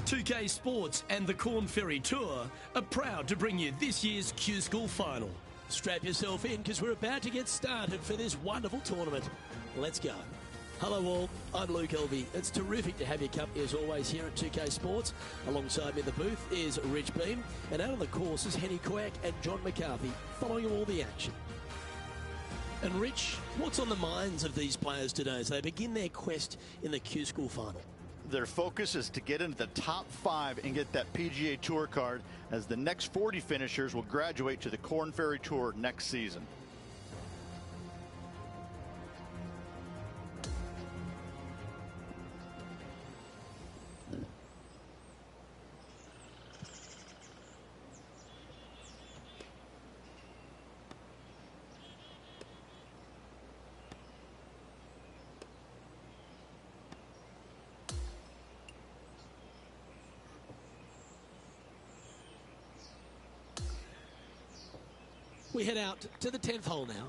2K Sports and the Corn Ferry Tour are proud to bring you this year's Q School Final. Strap yourself in because we're about to get started for this wonderful tournament. Let's go. Hello all, I'm Luke Elvey. It's terrific to have your company as always here at 2K Sports. Alongside me in the booth is Rich Beam, and out on the course is Henny Quack and John McCarthy following all the action. And Rich, what's on the minds of these players today as they begin their quest in the Q School Final? Their focus is to get into the top 5 and get that PGA Tour card, as the next 40 finishers will graduate to the Corn Ferry Tour next season. We head out to the 10th hole now.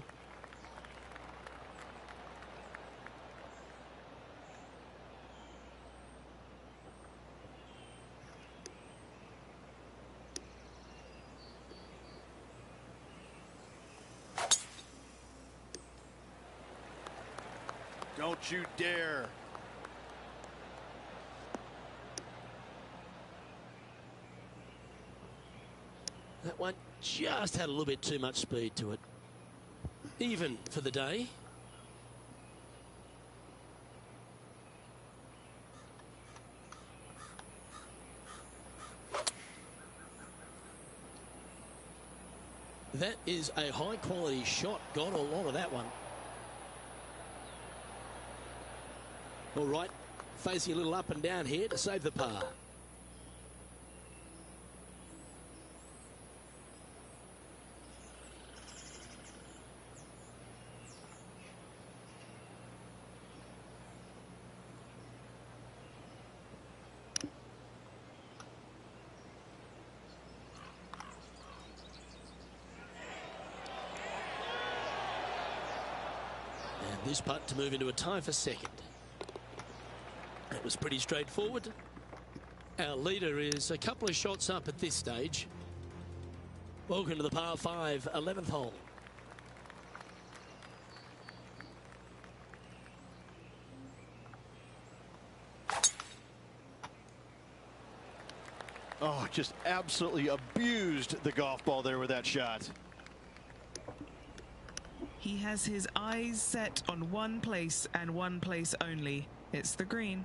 Don't you dare. That one just had a little bit too much speed to it. Even for the day. That is a high quality shot. Got a lot of that one. All right, facing a little up and down here to save the par. And this putt to move into a tie for second. That was pretty straightforward. Our leader is a couple of shots up at this stage. Welcome to the par 5 11th hole. Oh, just absolutely abused the golf ball there with that shot. He has his eyes set on one place and one place only. It's the green.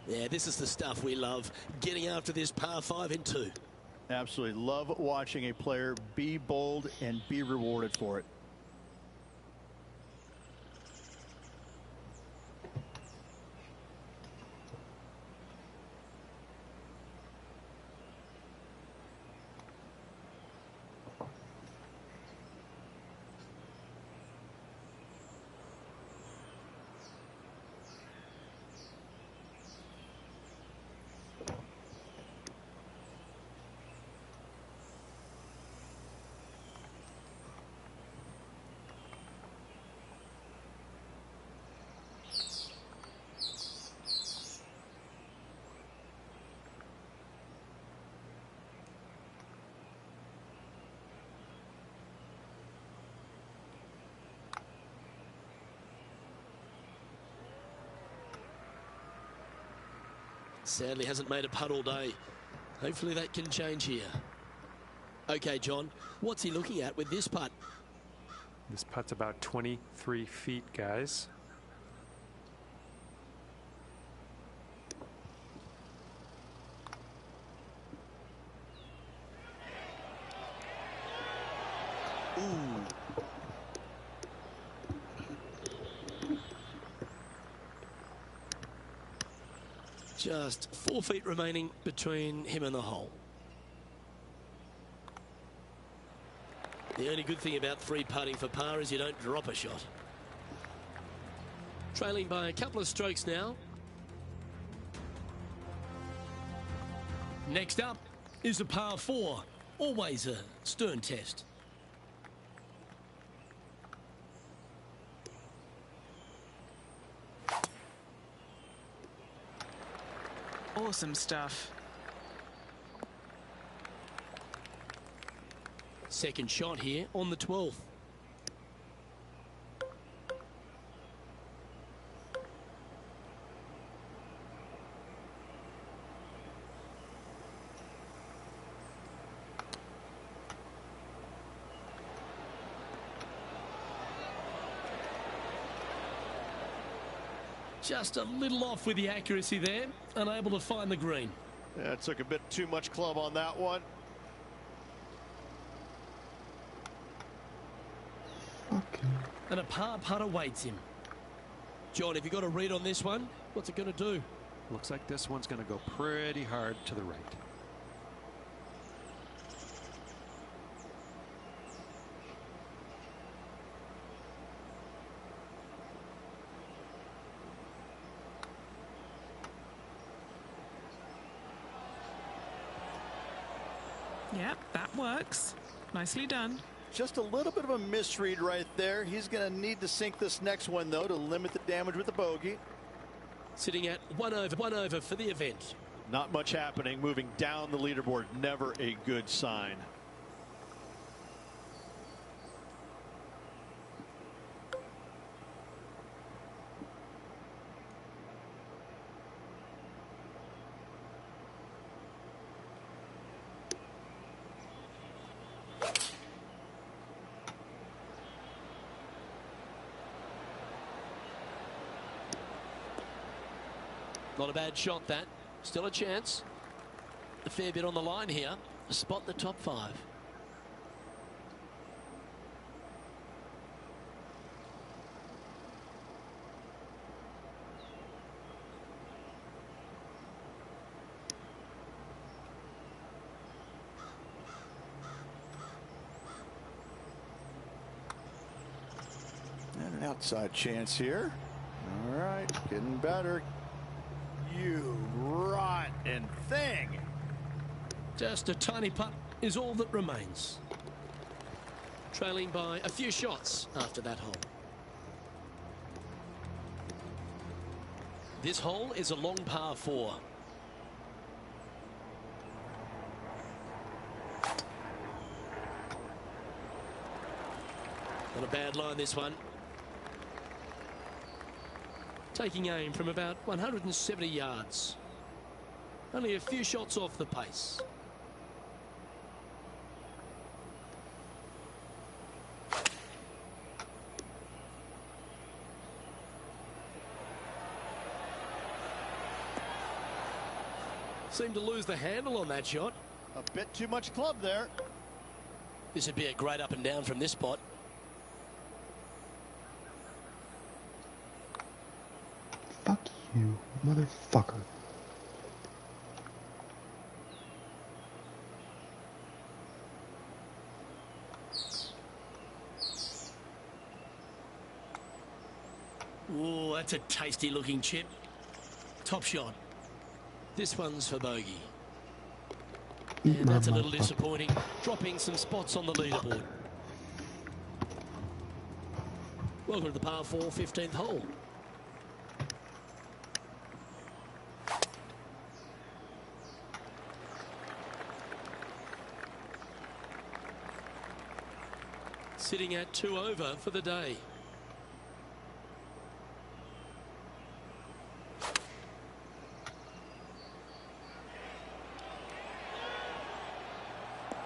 Yeah, this is the stuff we love, getting after this par 5 in 2. Absolutely love watching a player be bold and be rewarded for it. Sadly hasn't made a putt all day. Hopefully that can change here. Okay, John, what's he looking at with this putt? This putt's about 23 feet, guys. Ooh. Just 4 feet remaining between him and the hole. The only good thing about 3 putting for par is you don't drop a shot. Trailing by a couple of strokes now. Next up is a par 4. Always a stern test. Awesome stuff. Second shot here on the 12th. Just a little off with the accuracy there, unable to find the green. Yeah, it took a bit too much club on that one. Okay. And a par putt awaits him. John, have you got a read on this one? What's it going to do? Looks like this one's going to go pretty hard to the right. Yep, that works. Nicely done. Just a little bit of a misread right there. He's going to need to sink this next one, though, to limit the damage with the bogey. Sitting at one over for the event. Not much happening. Moving down the leaderboard, never a good sign. Not a bad shot, that. Still a chance. A fair bit on the line here. Spot the top 5. And an outside chance here. All right, getting better. You rotten thing. Just a tiny putt is all that remains. Trailing by a few shots after that hole. This hole is a long par 4. Not a bad line, this one. Taking aim from about 170 yards. Only a few shots off the pace. Seemed to lose the handle on that shot. A bit too much club there. This would be a great up and down from this spot. Fuck you, motherfucker. Ooh, that's a tasty looking chip. Top shot. This one's for bogey. And that's a little disappointing. Dropping some spots on the leaderboard. Welcome to the par 4 15th hole. Sitting at 2 over for the day.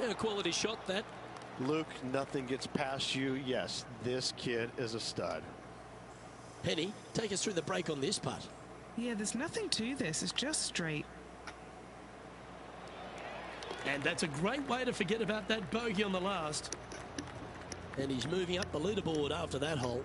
A quality shot, that. Luke, nothing gets past you. Yes, this kid is a stud. Penny, take us through the break on this putt. Yeah, there's nothing to this. It's just straight. And that's a great way to forget about that bogey on the last. And he's moving up the leaderboard after that hole.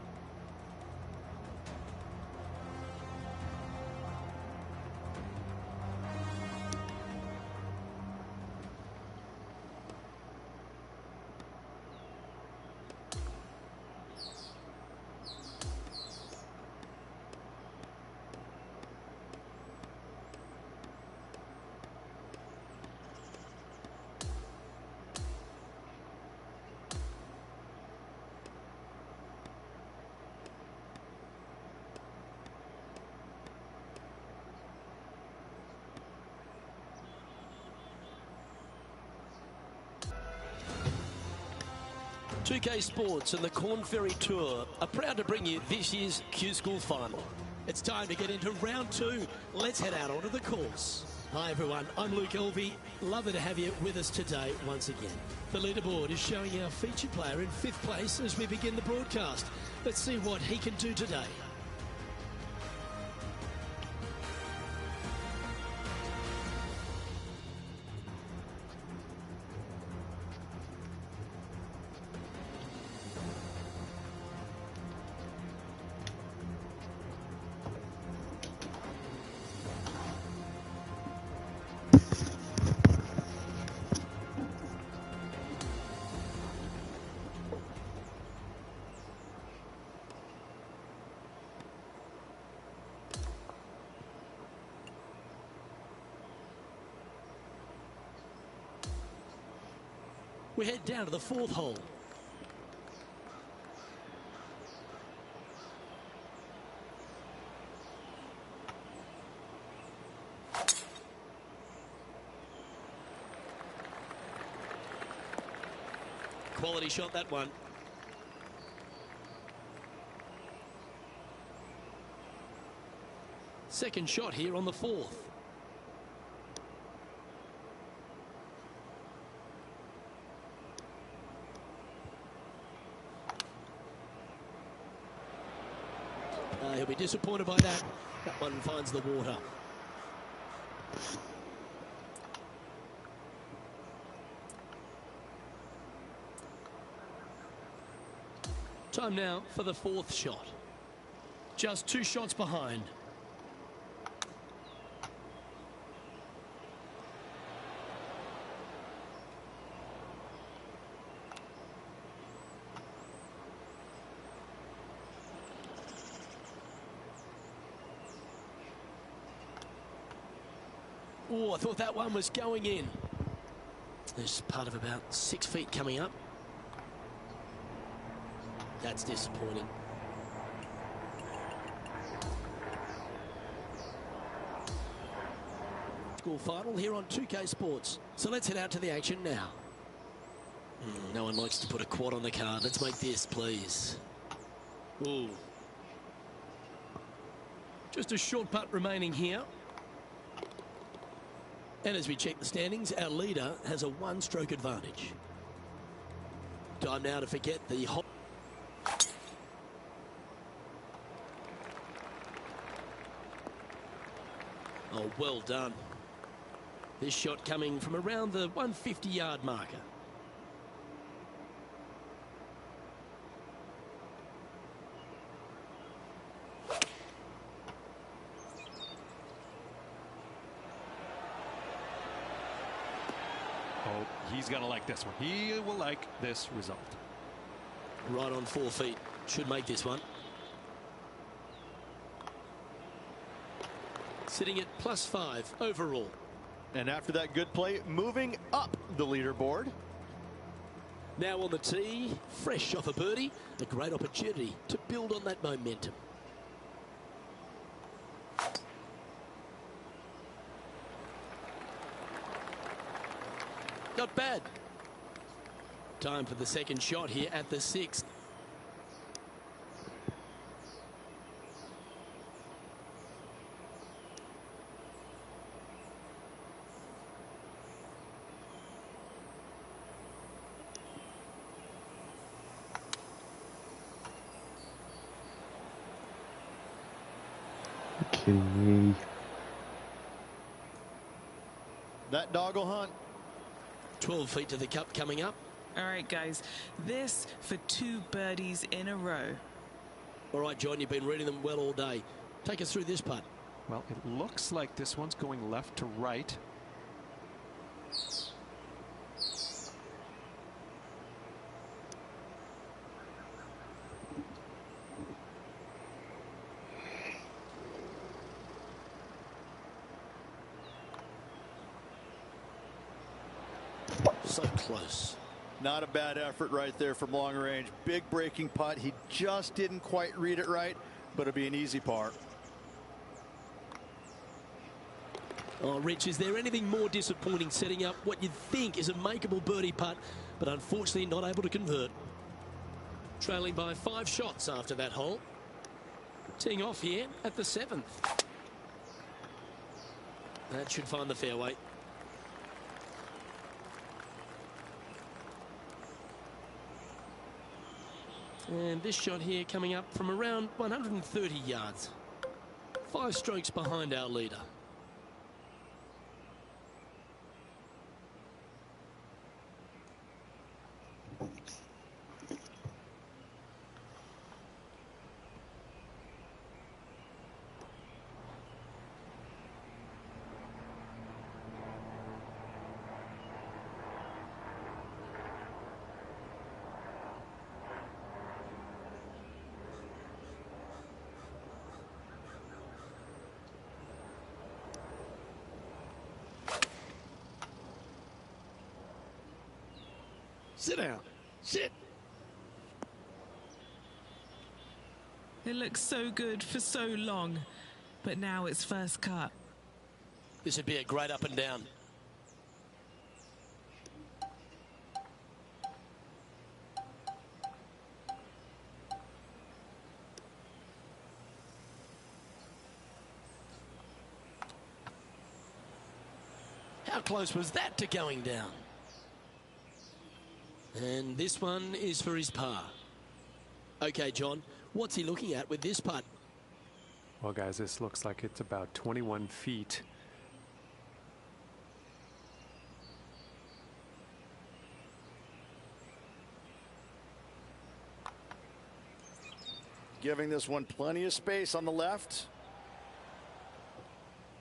2K Sports and the Corn Ferry Tour are proud to bring you this year's Q School Final. It's time to get into round 2. Let's head out onto the course. Hi everyone, I'm Luke Elvey. Lovely to have you with us today once again. The leaderboard is showing our featured player in 5th place as we begin the broadcast. Let's see what he can do today. We head down to the 4th hole. Quality shot, that one. Second shot here on the 4th. He'll be disappointed by that. That one finds the water. Time now for the 4th shot. Just 2 shots behind. Oh, I thought that one was going in. There's part of about 6 feet coming up. That's disappointing. School final here on 2K Sports. So let's head out to the action now. No one likes to put a quad on the card. Let's make this, please. Ooh. Just a short putt remaining here. And as we check the standings, our leader has a 1-stroke advantage. Time now to forget the hot. Oh, well done. This shot coming from around the 150-yard marker. Oh, he's going to like this one. He will like this result. Right on 4 feet. Should make this one. Sitting at +5 overall. And after that good play, moving up the leaderboard. Now on the tee, fresh off a birdie, a great opportunity to build on that momentum. Not bad. Time for the second shot here at the 6th. You're kidding me. That dog will hunt. 12 feet to the cup coming up. All right, guys, this for 2 birdies in a row. All right, John, you've been reading them well all day. Take us through this putt. Well, it looks like this one's going left to right. So close. Not a bad effort right there from long range. Big breaking putt. He just didn't quite read it right, but it'll be an easy par. Oh, Rich, is there anything more disappointing setting up what you'd think is a makeable birdie putt, but unfortunately not able to convert? Trailing by 5 shots after that hole. Teeing off here at the 7th. That should find the fairway. And this shot here coming up from around 130 yards. 5 strokes behind our leader. Sit down. Sit. It looks so good for so long, but now it's first cut. This would be a great up and down. How close was that to going down? And this one is for his par. Okay, John, what's he looking at with this putt? Well, guys, this looks like it's about 21 feet. Giving this one plenty of space on the left.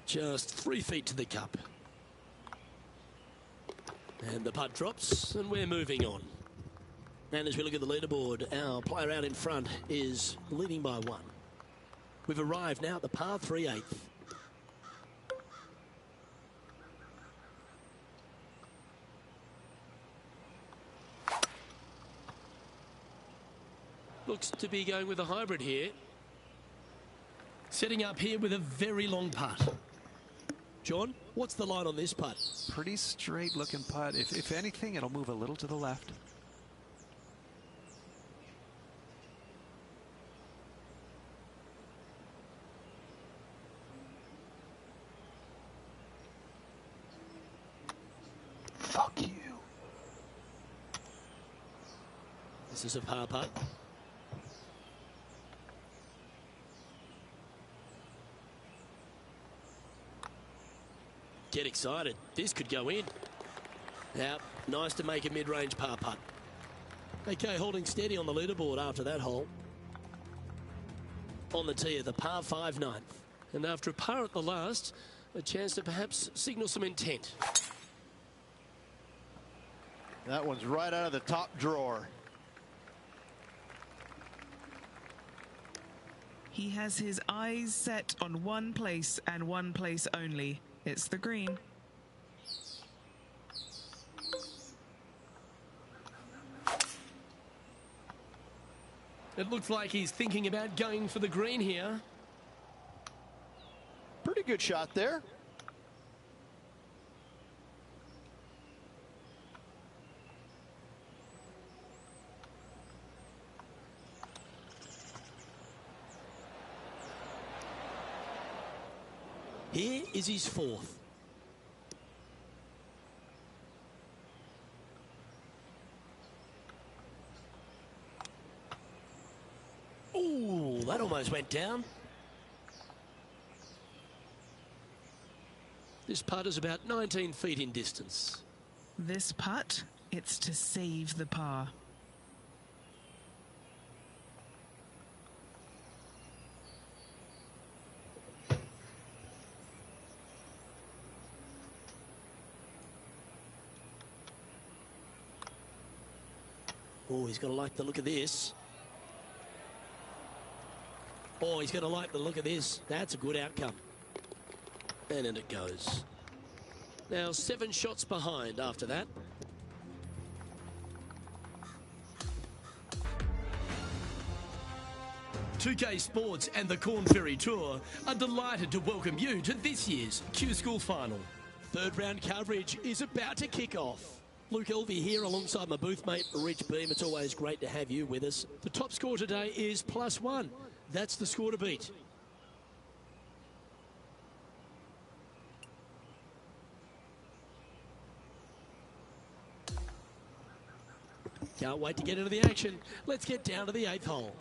Just 3 feet to the cup. And the putt drops, and we're moving on. And as we look at the leaderboard, our player out in front is leading by 1. We've arrived now at the par 3/8. Looks to be going with a hybrid here. Setting up here with a very long putt. John, what's the line on this putt? Pretty straight looking putt. If anything, it'll move a little to the left. Fuck you. This is a par putt. Get excited. This could go in. Now, nice to make a mid-range par putt. Okay, holding steady on the leaderboard after that hole. On the tee of the par 5 9th. And after a par at the last, a chance to perhaps signal some intent. That one's right out of the top drawer. He has his eyes set on one place and one place only. It's the green. It looks like he's thinking about going for the green here. Pretty good shot there. Here is his 4th. Ooh, that almost went down. This putt is about 19 feet in distance. This putt, it's to save the par. Oh, he's got to like the look of this. Oh, he's going to like the look of this. That's a good outcome. And in it goes. Now 7 shots behind after that. "2K Sports and the Corn Ferry Tour are delighted to welcome you to this year's Q School Final. 3rd round coverage is about to kick off. Luke Elvey here alongside my booth mate Rich Beam. It's always great to have you with us. The top score today is +1. That's the score to beat. Can't wait to get into the action. Let's get down to the 8th hole.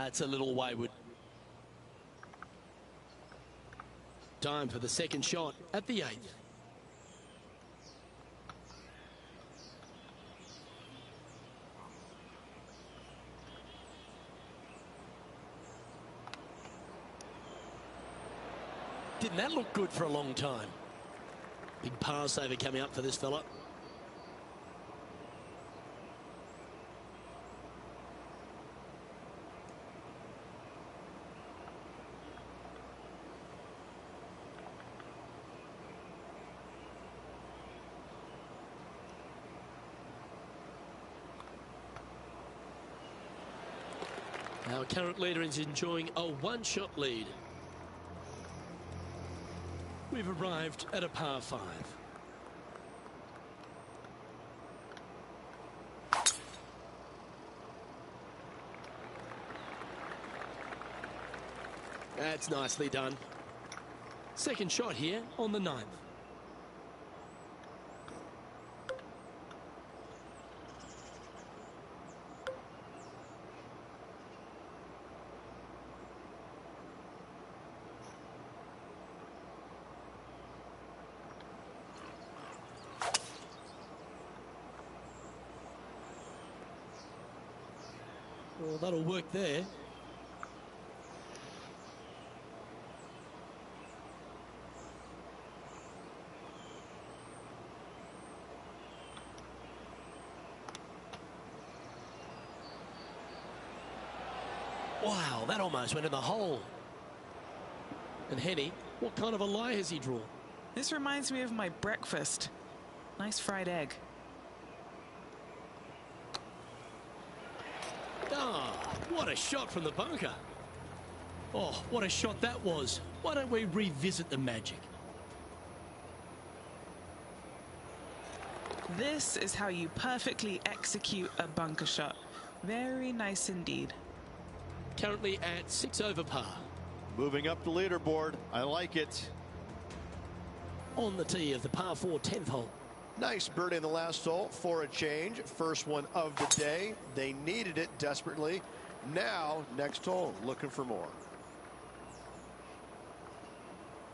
It's a little wayward. Time for the second shot at the 8th. Didn't that look good for a long time? Big par saver coming up for this fella. Our current leader is enjoying a one-shot lead. We've arrived at a par 5. That's nicely done. Second shot here on the 9th. Well, that'll work there. Wow, that almost went in the hole. And Henny, what kind of a lie has he drawn? This reminds me of my breakfast. Nice fried egg. Ah, what a shot from the bunker. Oh, what a shot that was. Why don't we revisit the magic? This is how you perfectly execute a bunker shot. Very nice indeed. Currently at 6 over par. Moving up the leaderboard. I like it. On the tee of the par 4 10th hole. Nice birdie in the last hole for a change. First one of the day. They needed it desperately. Now, next hole, looking for more.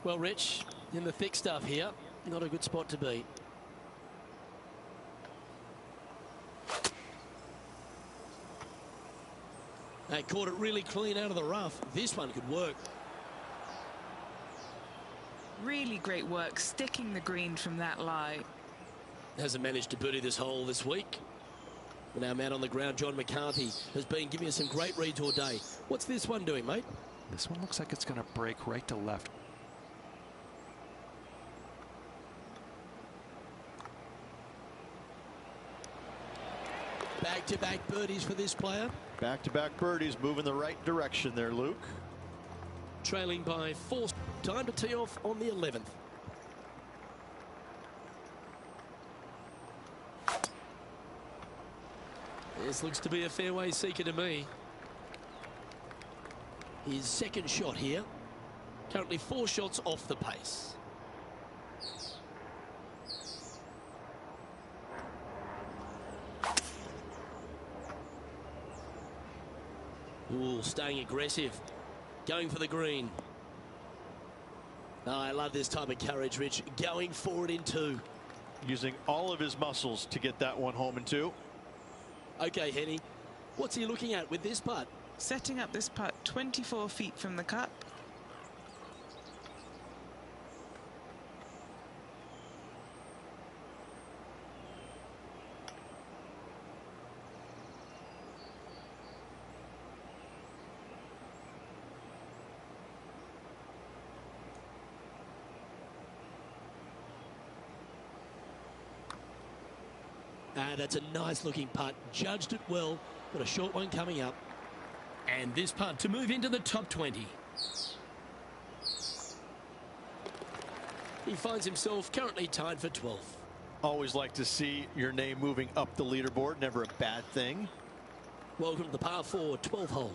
Well, Rich, in the thick stuff here, not a good spot to be. They caught it really clean out of the rough. This one could work. Really great work sticking the green from that lie. Hasn't managed to birdie this hole this week. And our man on the ground, John McCarthy, has been giving us some great reads all day. What's this one doing, mate? This one looks like it's going to break right to left. Back-to-back birdies for this player. Back-to-back birdies moving the right direction there, Luke. Trailing by 4. Time to tee off on the 11th. This looks to be a fairway seeker to me. His second shot here. Currently 4 shots off the pace. Ooh, staying aggressive. Going for the green. Oh, I love this type of courage, Rich. Going for it in 2. Using all of his muscles to get that one home in 2. Okay, Henny. What's he looking at with this putt? Setting up this putt 24 feet from the cup. That's a nice looking putt. Judged it well. Got a short one coming up. And this putt to move into the top 20. He finds himself currently tied for 12th. Always like to see your name moving up the leaderboard. Never a bad thing. Welcome to the par 4 12th hole.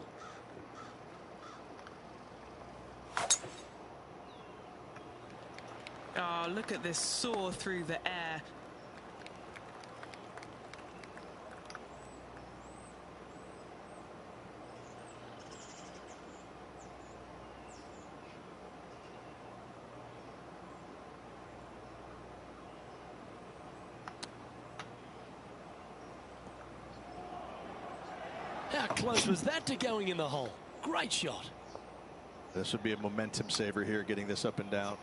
Oh, look at this soar through the air. How close was that to going in the hole? Great shot. This would be a momentum saver here, getting this up and down.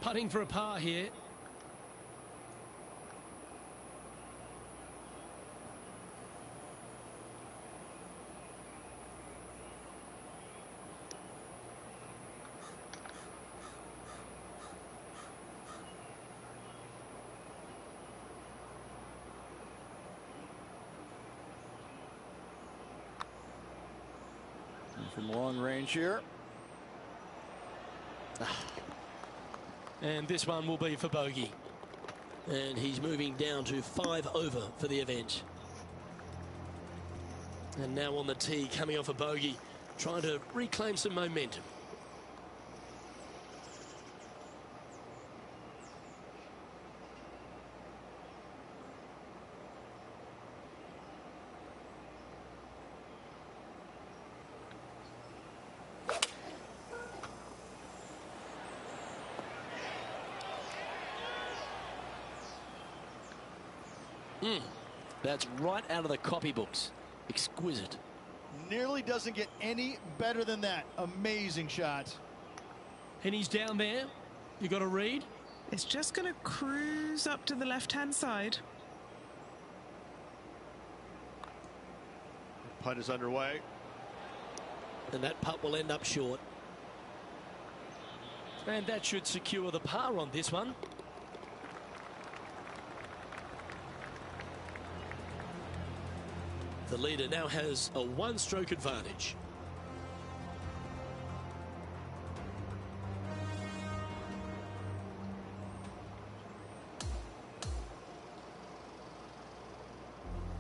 Putting for a par here. From long range here. And this one will be for bogey. And he's moving down to 5 over for the event. And now on the tee, coming off a bogey, trying to reclaim some momentum. That's right out of the copybooks. Exquisite. Nearly doesn't get any better than that. Amazing shot. And he's down there. You got a read? It's just going to cruise up to the left-hand side. Putt is underway. And that putt will end up short. And that should secure the par on this one. The leader now has a one-stroke advantage.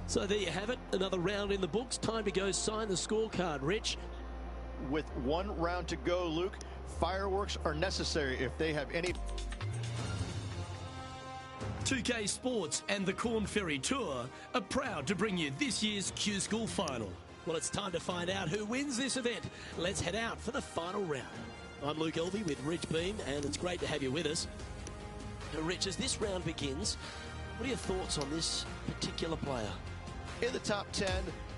So there you have it, another round in the books. Time to go sign the scorecard, Rich. With one round to go, Luke, fireworks are necessary if they have any. 2K Sports and the Corn Ferry Tour are proud to bring you this year's Q School Final. Well, it's time to find out who wins this event. Let's head out for the final round. I'm Luke Elvey with Rich Beam, and it's great to have you with us. Now, Rich, as this round begins, what are your thoughts on this particular player? In the top 10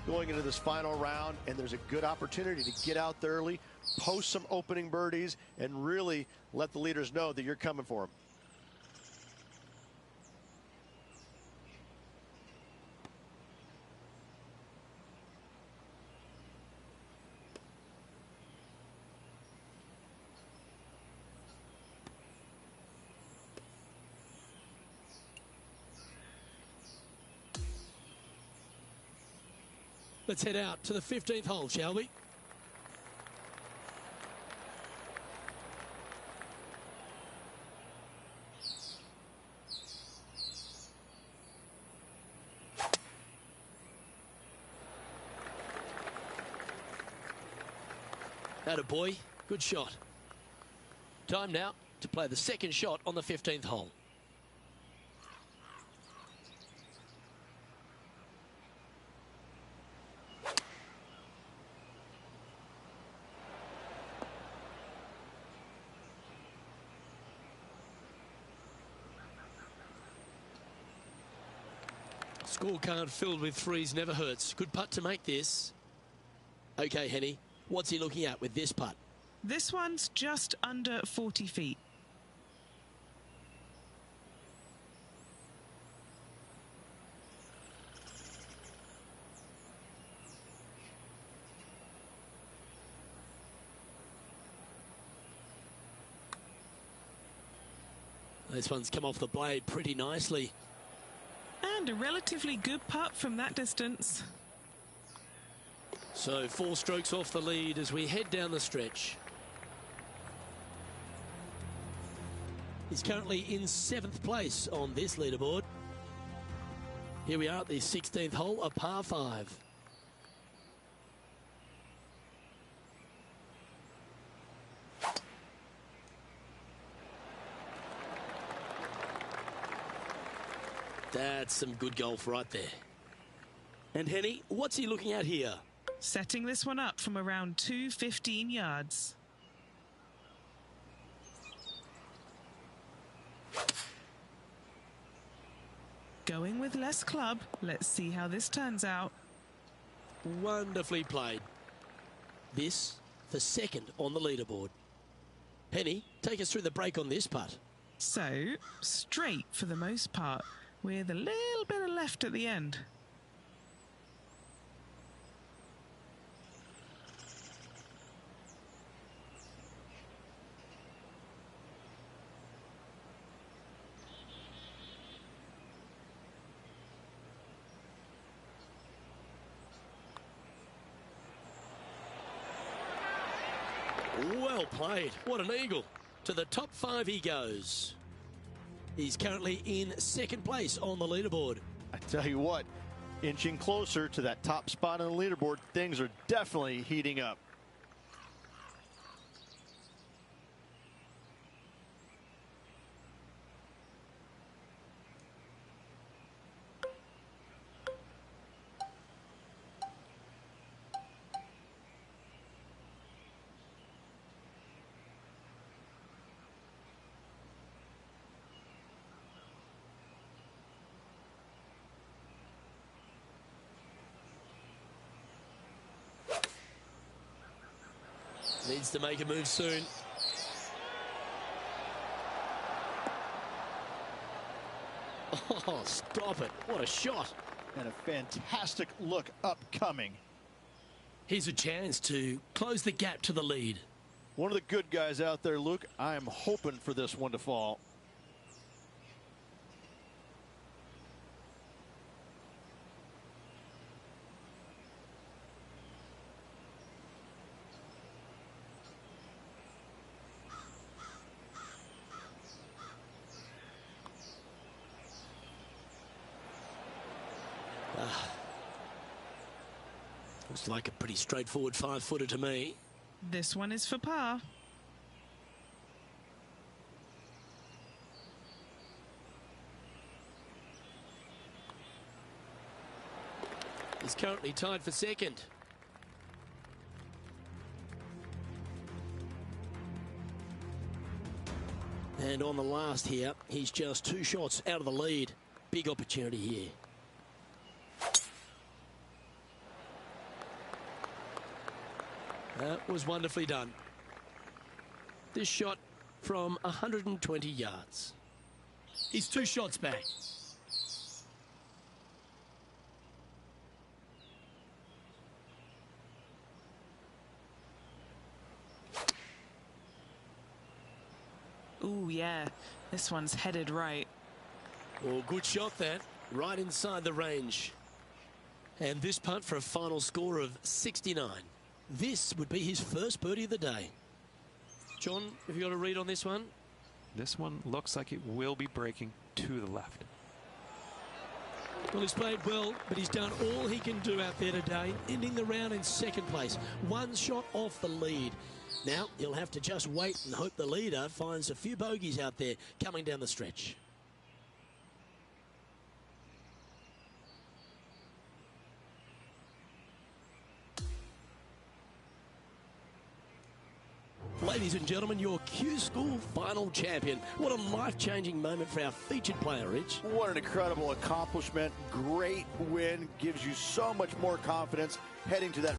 going into this final round, and there's a good opportunity to get out there early, post some opening birdies, and really let the leaders know that you're coming for them. Let's head out to the 15th hole, shall we? Attaboy, good shot. Time now to play the second shot on the 15th hole. Scorecard filled with threes never hurts. Good putt to make this. Okay, Henny, what's he looking at with this putt? This one's just under 40 feet. This one's come off the blade pretty nicely. And a relatively good putt from that distance. So 4 strokes off the lead as we head down the stretch. He's currently in 7th place on this leaderboard. Here we are at the 16th hole, a par 5. That's some good golf right there. And Henny, what's he looking at here? Setting this one up from around 215 yards. Going with less club. Let's see how this turns out. Wonderfully played. This for 2nd on the leaderboard. Henny, take us through the break on this putt. So, straight for the most part, with a little bit of left at the end. Well played. What an eagle. To the top 5 he goes. He's currently in 2nd place on the leaderboard. I tell you what, inching closer to that top spot on the leaderboard, things are definitely heating up. Needs to make a move soon. Oh, stop it. What a shot. And a fantastic look upcoming. Here's a chance to close the gap to the lead. One of the good guys out there, Luke. I am hoping for this one to fall. Looks like a pretty straightforward 5-footer to me. This one is for par. He's currently tied for 2nd. And on the last here, he's just 2 shots out of the lead. Big opportunity here. That was wonderfully done. This shot from 120 yards. He's 2 shots back. Ooh, yeah. This one's headed right. Well, good shot that. Right inside the range. And this putt for a final score of 69. This would be his first birdie of the day. John, have you got a read on this one? This one looks like it will be breaking to the left. Well, he's played well, but he's done all he can do out there today, ending the round in 2nd place. 1 shot off the lead. Now, he'll have to just wait and hope the leader finds a few bogeys out there coming down the stretch. Ladies and gentlemen, your Q School final champion. What a life-changing moment for our featured player, Rich. What an incredible accomplishment. Great win. Gives you so much more confidence heading to that